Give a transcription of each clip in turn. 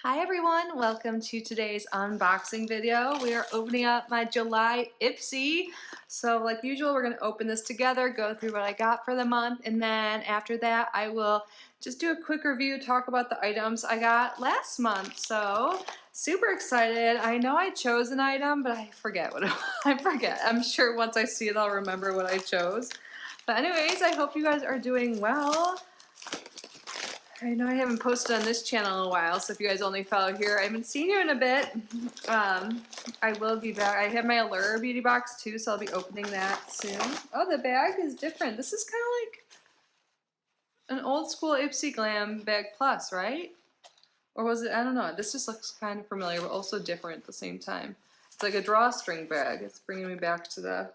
Hi everyone, welcome to today's unboxing video. We are opening up my July Ipsy. So like usual, we're gonna open this together, go through what I got for the month, and then after that I will just do a quick review, talk about the items I got last month. So super excited. I know I chose an item, but I forget what I forget. I'm sure once I see it, I'll remember what I chose. But anyways, I hope you guys are doing well. I know I haven't posted on this channel in a while, so if you guys only follow here, I haven't seen you in a bit. I will be back. I have my Allure beauty box too, so I'll be opening that soon. Oh, the bag is different. This is kind of like an old school Ipsy Glam bag plus, right? Or was it? I don't know. This just looks kind of familiar, but also different at the same time. It's like a drawstring bag. It's bringing me back to the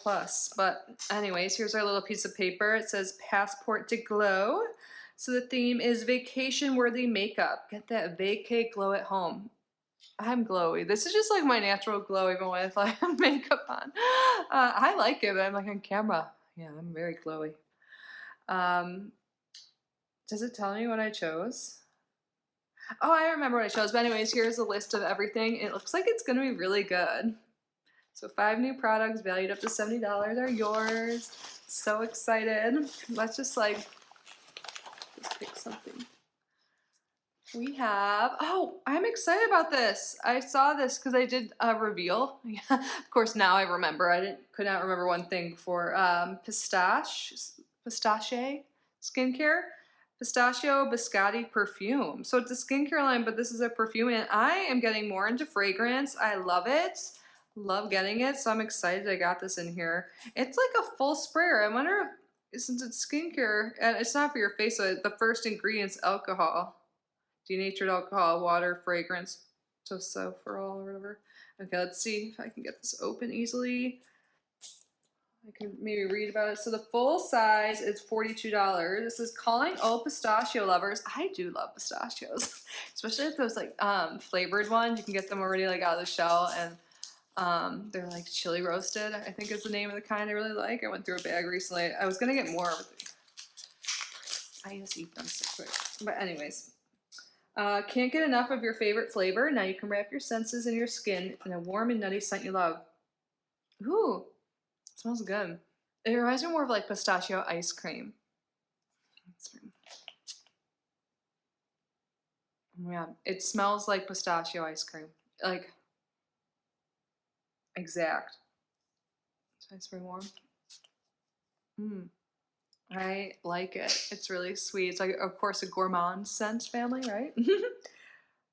plus. But anyways, here's our little piece of paper. It says Passport to Glow. So the theme is vacation-worthy makeup. Get that vacay glow at home. I'm glowy. This is just like my natural glow even if I have makeup on. I like it, but I'm like on camera. Yeah, I'm very glowy. Does it tell me what I chose? Oh, I remember what I chose. But anyways, here's a list of everything. It looks like it's going to be really good. So 5 new products valued up to $70 are yours. So excited. Let's just pick something. We have, oh, I'm excited about this. I saw this because I did a reveal. Of course, now I remember. Could not remember one thing before. Pistache skincare. Pistachio Biscotti perfume. So it's a skincare line, but this is a perfume, and I am getting more into fragrance. I love it. Love getting it, so I'm excited I got this in here. It's like a full sprayer. I wonder if, since it's skincare, and it's not for your face, so the first ingredient's alcohol. Denatured alcohol, water, fragrance, tocopherol or whatever. Okay, let's see if I can get this open easily. I can maybe read about it. So the full size is $42. This is calling all pistachio lovers. I do love pistachios, especially if those like flavored ones. You can get them already like out of the shell, and they're like chili roasted, I think is the name of the kind I really like. I went through a bag recently. I was gonna get more, but I just eat them so quick. But anyways, can't get enough of your favorite flavor. Now you can wrap your senses and your skin in a warm and nutty scent you love. Ooh, it smells good. It reminds me more of like pistachio ice cream. Yeah, it smells like pistachio ice cream. Like, exact. It's nice and warm. I like it. It's really sweet. It's like, of course, a gourmand scent family, right?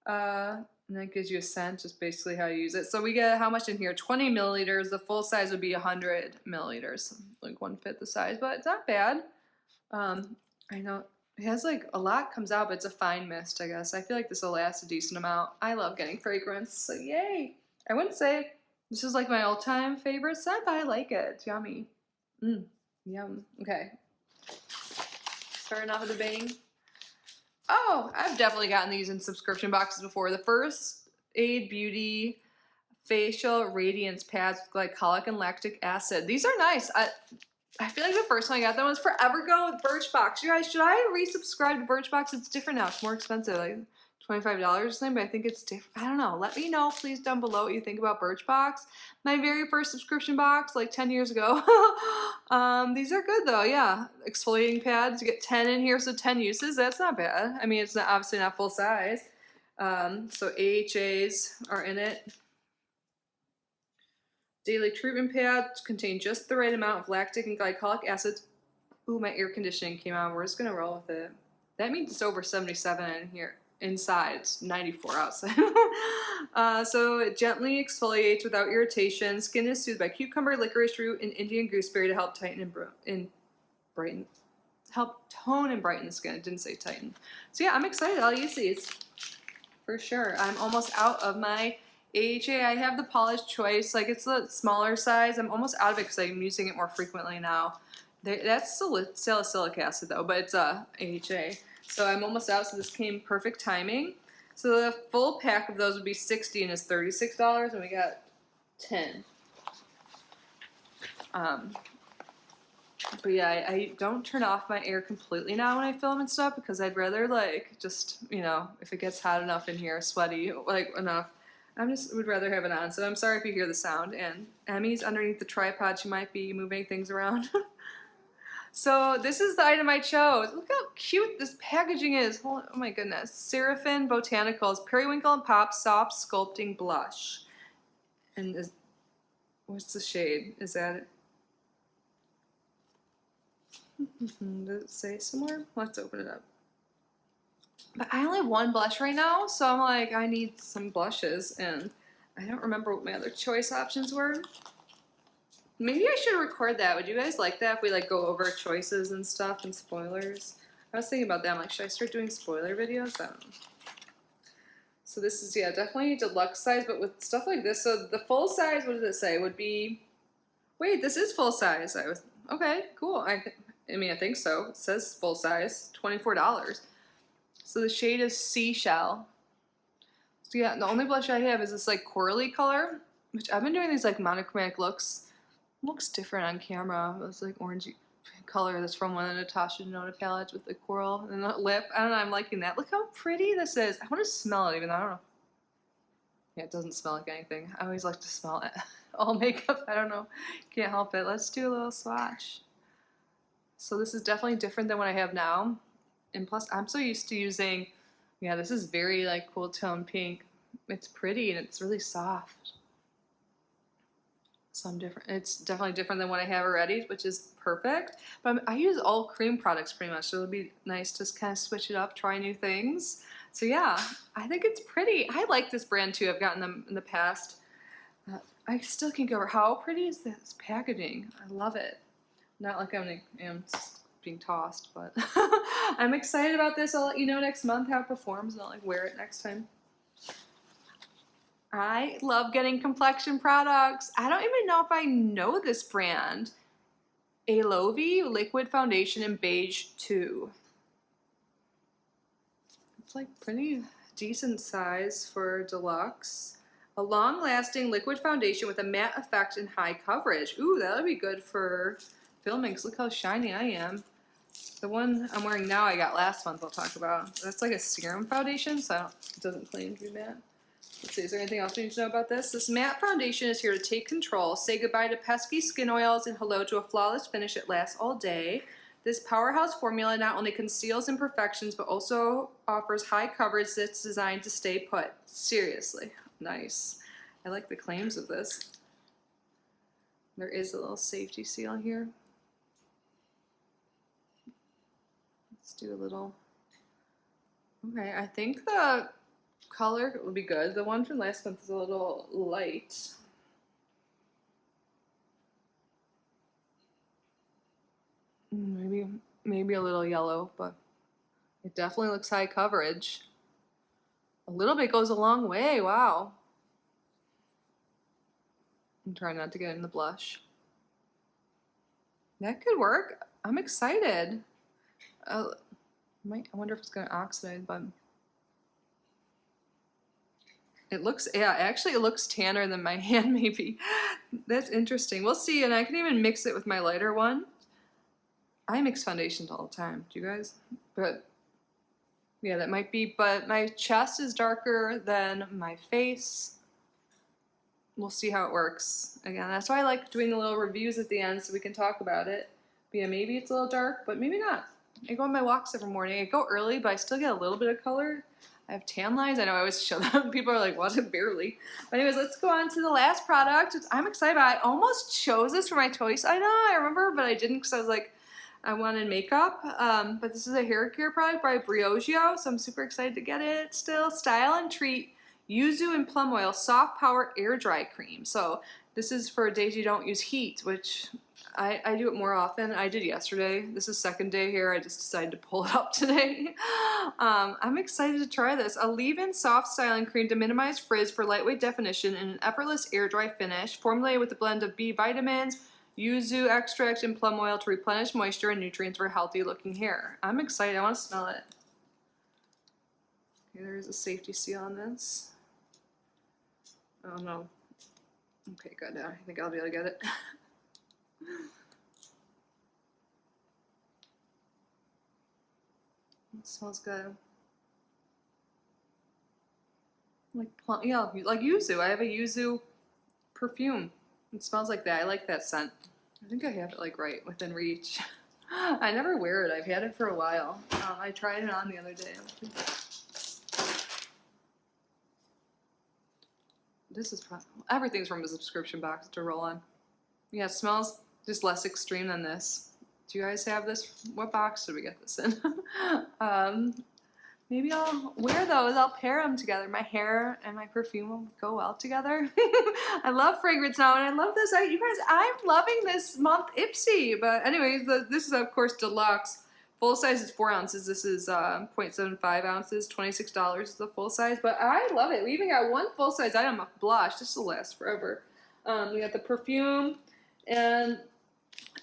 And that gives you a scent, just basically how you use it. So we get how much in here? 20 milliliters. The full size would be 100 milliliters, like 1/5 the size, but it's not bad. I know it has like a lot comes out, but it's a fine mist, I guess. I feel like this will last a decent amount. I love getting fragrance, so yay! I wouldn't say this is like my all-time favorite scent, but I like it. It's yummy. Yum. Okay. Starting off with a bang. Oh, I've definitely gotten these in subscription boxes before. The First Aid Beauty Facial Radiance Pads with glycolic and lactic acid. These are nice. I feel like the first time I got them was forever ago with Birchbox. You guys, should I resubscribe to Birchbox? It's different now. It's more expensive, like $25 or something, but I think it's different. I don't know. Let me know, please, down below what you think about Birchbox. My very first subscription box, like 10 years ago. These are good, though, yeah. Exfoliating pads. You get 10 in here, so 10 uses. That's not bad. I mean, it's not, obviously not full size. So AHAs are in it. Daily treatment pads contain just the right amount of lactic and glycolic acids. Ooh, my air conditioning came on. We're just going to roll with it. That means it's over 77 in here. Inside, it's 94 outside. So it gently exfoliates without irritation. Skin is soothed by cucumber, licorice root, and Indian gooseberry to help tighten and brighten. Help tone and brighten the skin. It didn't say tighten. So yeah, I'm excited. I'll use these for sure. I'm almost out of my AHA. I have the Polished Choice. Like, it's the smaller size. I'm almost out of it because I'm using it more frequently now. That's salicylic acid though, but it's AHA. So I'm almost out, so this came perfect timing. So the full pack of those would be 60 and is $36, and we got 10. But yeah, I don't turn off my air completely now when I film and stuff because I'd rather like just, you know, if it gets hot enough in here, sweaty, like enough, would rather have it on. So I'm sorry if you hear the sound. And Emmy's underneath the tripod. She might be moving things around. So this is the item I chose. Look how cute this packaging is. Oh my goodness. Seraphim Botanicals Periwinkle and Pop Soft Sculpting Blush. And what's the shade? Is that it? Does it say somewhere? Let's open it up. But I only have one blush right now, so I'm like, I need some blushes, and I don't remember what my other choice options were. Maybe I should record that. Would you guys like that if we like go over choices and stuff and spoilers? I was thinking about that. I'm like, should I start doing spoiler videos? I don't know. So this is, yeah, definitely deluxe size, but with stuff like this, so the full size, what does it say? Would be, wait, this is full size. Okay, cool. I mean, I think so. It says full size, $24. So the shade is Seashell. So yeah, the only blush I have is this like corally color, which I've been doing these like monochromatic looks. Looks different on camera. It's like orangey color that's from one of Natasha Denona palettes with the coral and the lip. I don't know, I'm liking that. Look how pretty this is. I want to smell it even though I don't know. Yeah, it doesn't smell like anything. I always like to smell it. All makeup, I don't know. Can't help it. Let's do a little swatch. So this is definitely different than what I have now. And plus, I'm so used to using, yeah, this is very like cool tone pink. It's pretty and it's really soft. So it's definitely different than what I have already, which is perfect. But I use all cream products pretty much, so it'll be nice to just kind of switch it up, try new things. So yeah, I think it's pretty. I like this brand too. I've gotten them in the past. I still can't get over how pretty is this packaging. I love it. Not like I'm being tossed, but I'm excited about this. I'll let you know next month how it performs, and I'll like wear it next time. I love getting complexion products. I don't even know if I know this brand. Alovi Liquid Foundation in Beige 2. It's like pretty decent size for deluxe. A long-lasting liquid foundation with a matte effect and high coverage. Ooh, that would be good for filming, because look how shiny I am. The one I'm wearing now I got last month I'll talk about. That's like a serum foundation, so it doesn't claim to be matte. Let's see, is there anything else we need to know about this? This matte foundation is here to take control. Say goodbye to pesky skin oils and hello to a flawless finish that lasts all day. This powerhouse formula not only conceals imperfections, but also offers high coverage that's designed to stay put. Seriously, nice. I like the claims of this. There is a little safety seal here. Let's do a little, okay, I think the color will be good. The one from last month is a little light. Maybe a little yellow, but it definitely looks high coverage. A little bit goes a long way, wow. I'm trying not to get in the blush. That could work. I'm excited. I wonder if it's gonna oxide, but it looks, yeah, actually it looks tanner than my hand maybe. That's interesting. We'll see, and I can even mix it with my lighter one. I mix foundations all the time, do you guys? But yeah, that might be, but my chest is darker than my face. We'll see how it works. Again, that's why I like doing the little reviews at the end so we can talk about it. But yeah, maybe it's a little dark, but maybe not. I go on my walks every morning. I go early, but I still get a little bit of color. I have tan lines. I know I always show them. People are like, what? Barely. But anyways, let's go on to the last product, which I'm excited about. I almost chose this for my choice item, I remember, but I didn't because I was like, I wanted makeup. But this is a hair care product by Briogeo, so I'm super excited to get it still. Style and Treat Yuzu and Plum Oil Soft Power Air Dry Cream. So this is for days you don't use heat, which I do it more often. I did yesterday. This is second day here. I just decided to pull it up today. I'm excited to try this. A leave-in soft styling cream to minimize frizz for lightweight definition and an effortless air dry finish, formulated with a blend of B vitamins, yuzu extract, and plum oil to replenish moisture and nutrients for healthy looking hair. I'm excited. I want to smell it. Okay, there is a safety seal on this. Oh no. Okay, good. I think I'll be able to get it. It smells good. Yeah, like yuzu. I have a yuzu perfume. It smells like that. I like that scent. I think I have it like right within reach. I never wear it. I've had it for a while. I tried it on the other day. This is everything's from a subscription box to roll on. Yeah, it smells just less extreme than this. Do you guys have this? What box did we get this in? Maybe I'll wear those. I'll pair them together. My hair and my perfume will go well together. I love fragrance now, and I love this. You guys, I'm loving this month Ipsy. But anyways, this is of course deluxe. Full size is 4 ounces. This is 0.75 ounces. $26 is the full size. But I love it. We even got one full size item of blush. This will last forever. We got the perfume and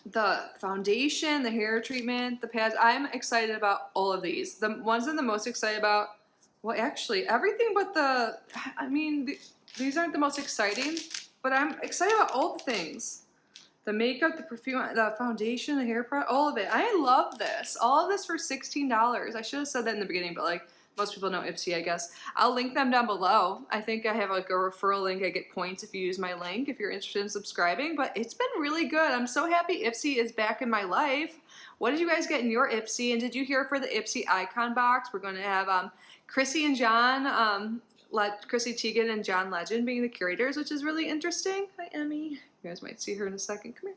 the foundation, the hair treatment, the pads. I'm excited about all of these. The ones I'm the most excited about, well, actually, everything but these aren't the most exciting, but I'm excited about all the things. The makeup, the perfume, the foundation, the hair product, all of it. I love this. All of this for $16. I should have said that in the beginning, but like, most people know Ipsy, I guess. I'll link them down below. I think I have like a referral link. I get points if you use my link, if you're interested in subscribing. But it's been really good. I'm so happy Ipsy is back in my life. What did you guys get in your Ipsy? And did you hear for the Ipsy icon box? We're going to have Chrissy and John, Chrissy Teigen and John Legend being the curators, which is really interesting. Hi, Emmy. You guys might see her in a second. Come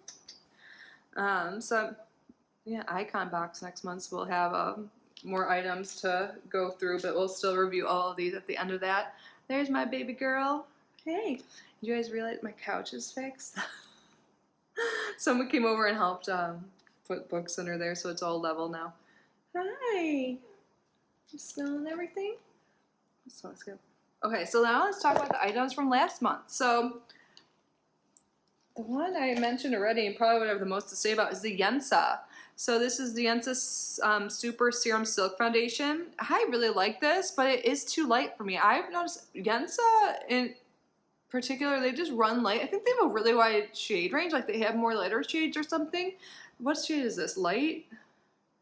here. So, yeah, icon box next month. So we'll have more items to go through, but we'll still review all of these at the end of that. There's my baby girl. Hey, did you guys realize my couch is fixed? Someone came over and helped put books under there, so it's all level now. Hi. You smelling everything? This smells good. Okay, so now let's talk about the items from last month. So the one I mentioned already and probably would have the most to say about is the Yensa. So this is the Yensa Super Serum Silk Foundation. I really like this, but it is too light for me. I've noticed Yensa in particular, they just run light. I think they have a really wide shade range, like they have more lighter shades or something. What shade is this? Light?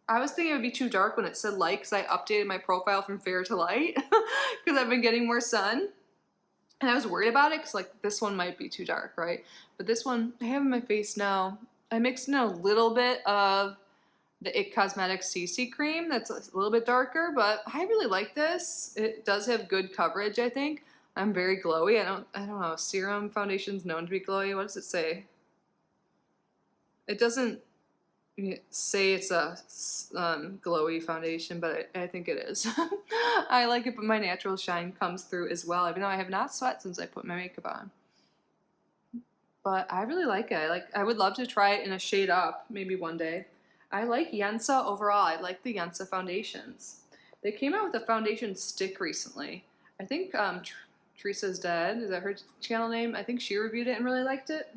I was thinking it would be too dark when it said light because I updated my profile from fair to light because I've been getting more sun. And I was worried about it because like this one might be too dark, right? But this one I have in my face now. I mixed in a little bit of the IT Cosmetics CC cream that's a little bit darker, but I really like this. It does have good coverage, I think. I'm very glowy. I don't know. Serum foundation's known to be glowy. What does it say? It doesn't say it's a glowy foundation, but I think it is. I like it, but my natural shine comes through as well, even though I have not sweat since I put my makeup on. But I really like it. I would love to try it in a shade up, maybe one day. I like Yensa overall. I like the Yensa foundations. They came out with a foundation stick recently. I think Teresa's Dead, is that her channel name? I think she reviewed it and really liked it.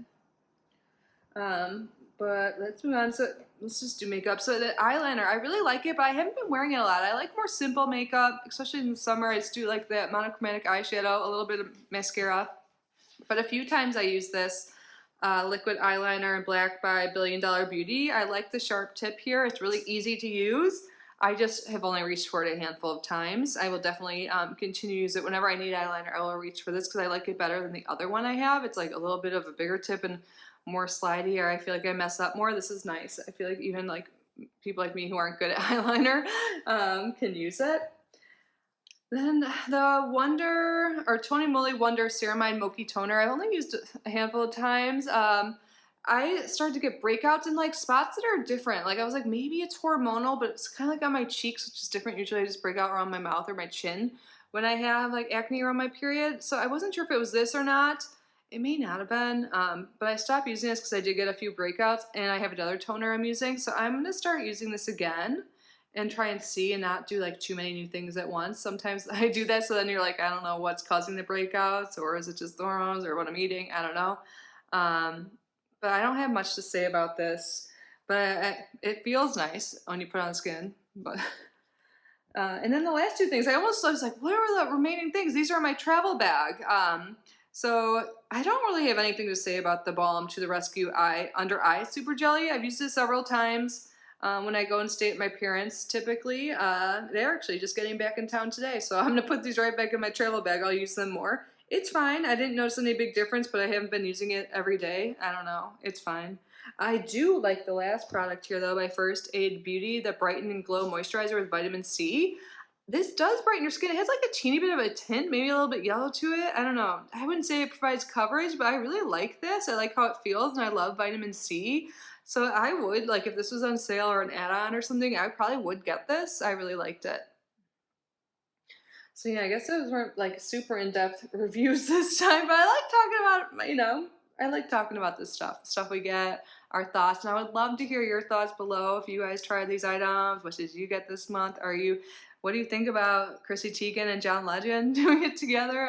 But let's move on. So let's just do makeup. So the eyeliner, I really like it, but I haven't been wearing it a lot. I like more simple makeup, especially in the summer. I just do like that monochromatic eyeshadow, a little bit of mascara. But a few times I use this liquid eyeliner in black by Billion Dollar Beauty. I like the sharp tip here. It's really easy to use. I just have only reached for it a handful of times. I will definitely continue to use it. Whenever I need eyeliner, I will reach for this because I like it better than the other one I have. It's like a little bit of a bigger tip and more slidey, or I feel like I mess up more. This is nice. I feel like even like people like me who aren't good at eyeliner can use it. Then the Tony Moly Wonder Ceramide Mochi Toner. I've only used it a handful of times. I started to get breakouts in like spots that are different. Like I was like, maybe it's hormonal, but it's kind of like on my cheeks, which is different. Usually I just break out around my mouth or my chin when I have like acne around my period. So I wasn't sure if it was this or not. It may not have been, but I stopped using this because I did get a few breakouts and I have another toner I'm using. So I'm going to start using this again and try and see and not do like too many new things at once. Sometimes I do that, so then you're like, I don't know what's causing the breakouts, or is it just the hormones or what I'm eating? I don't know. But I don't have much to say about this, but it feels nice when you put it on the skin. But and then the last two things, I was like, what are the remaining things? These are my travel bag. So I don't really have anything to say about the Balm to the Rescue Under Eye Super Jelly. I've used it several times. when I go and stay at my parents, typically, they're actually just getting back in town today. So I'm gonna put these right back in my travel bag. I'll use them more. It's fine. I didn't notice any big difference, but I haven't been using it every day. I don't know. It's fine. I do like the last product here though, by First Aid Beauty, the Brighten and Glow Moisturizer with vitamin C. This does brighten your skin. It has like a teeny bit of a tint, maybe a little bit yellow to it. I don't know. I wouldn't say it provides coverage, but I really like this. I like how it feels, and I love vitamin C. So I would, like, if this was on sale or an add-on or something, I probably would get this. I really liked it. So yeah, I guess those weren't like super in-depth reviews this time, but I like talking about, I like talking about this stuff, the stuff we get, our thoughts, and I would love to hear your thoughts below if you guys tried these items. What did you get this month? What do you think about Chrissy Teigen and John Legend doing it together?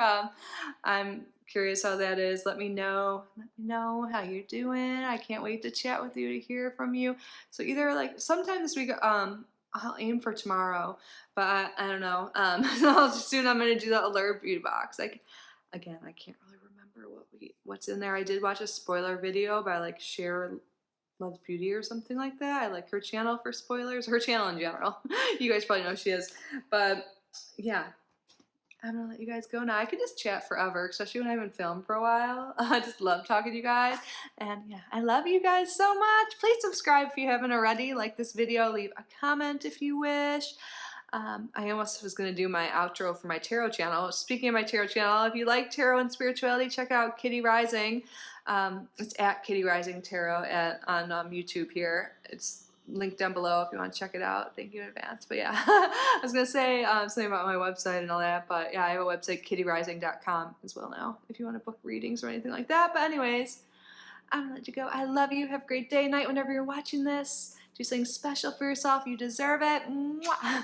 I'm curious how that is. Let me know how you're doing. I can't wait to chat with you, to hear from you. So either like sometime this week, I'll aim for tomorrow, but I don't know. Soon I'm gonna do the alert beauty box. Like, again, I can't really remember what's in there. I did watch a spoiler video by like Cher Loves Beauty or something like that. I like her channel for spoilers. Her channel in general. You guys probably know who she is. But yeah, I'm gonna let you guys go now. I could just chat forever, especially when I haven't filmed for a while. I just love talking to you guys. And yeah, I love you guys so much. Please subscribe if you haven't already. Like this video, leave a comment if you wish. I almost was going to do my outro for my tarot channel. Speaking of my tarot channel, if you like tarot and spirituality, check out Kitty Rising. It's at Kitty Rising Tarot on YouTube here. It's linked down below if you want to check it out. Thank you in advance. But yeah, I was going to say something about my website and all that. But yeah, I have a website, kittyrising.com as well now, if you want to book readings or anything like that. But anyways, I'm going to let you go. I love you. Have a great day, night, whenever you're watching this. Do something special for yourself. You deserve it. Mwah.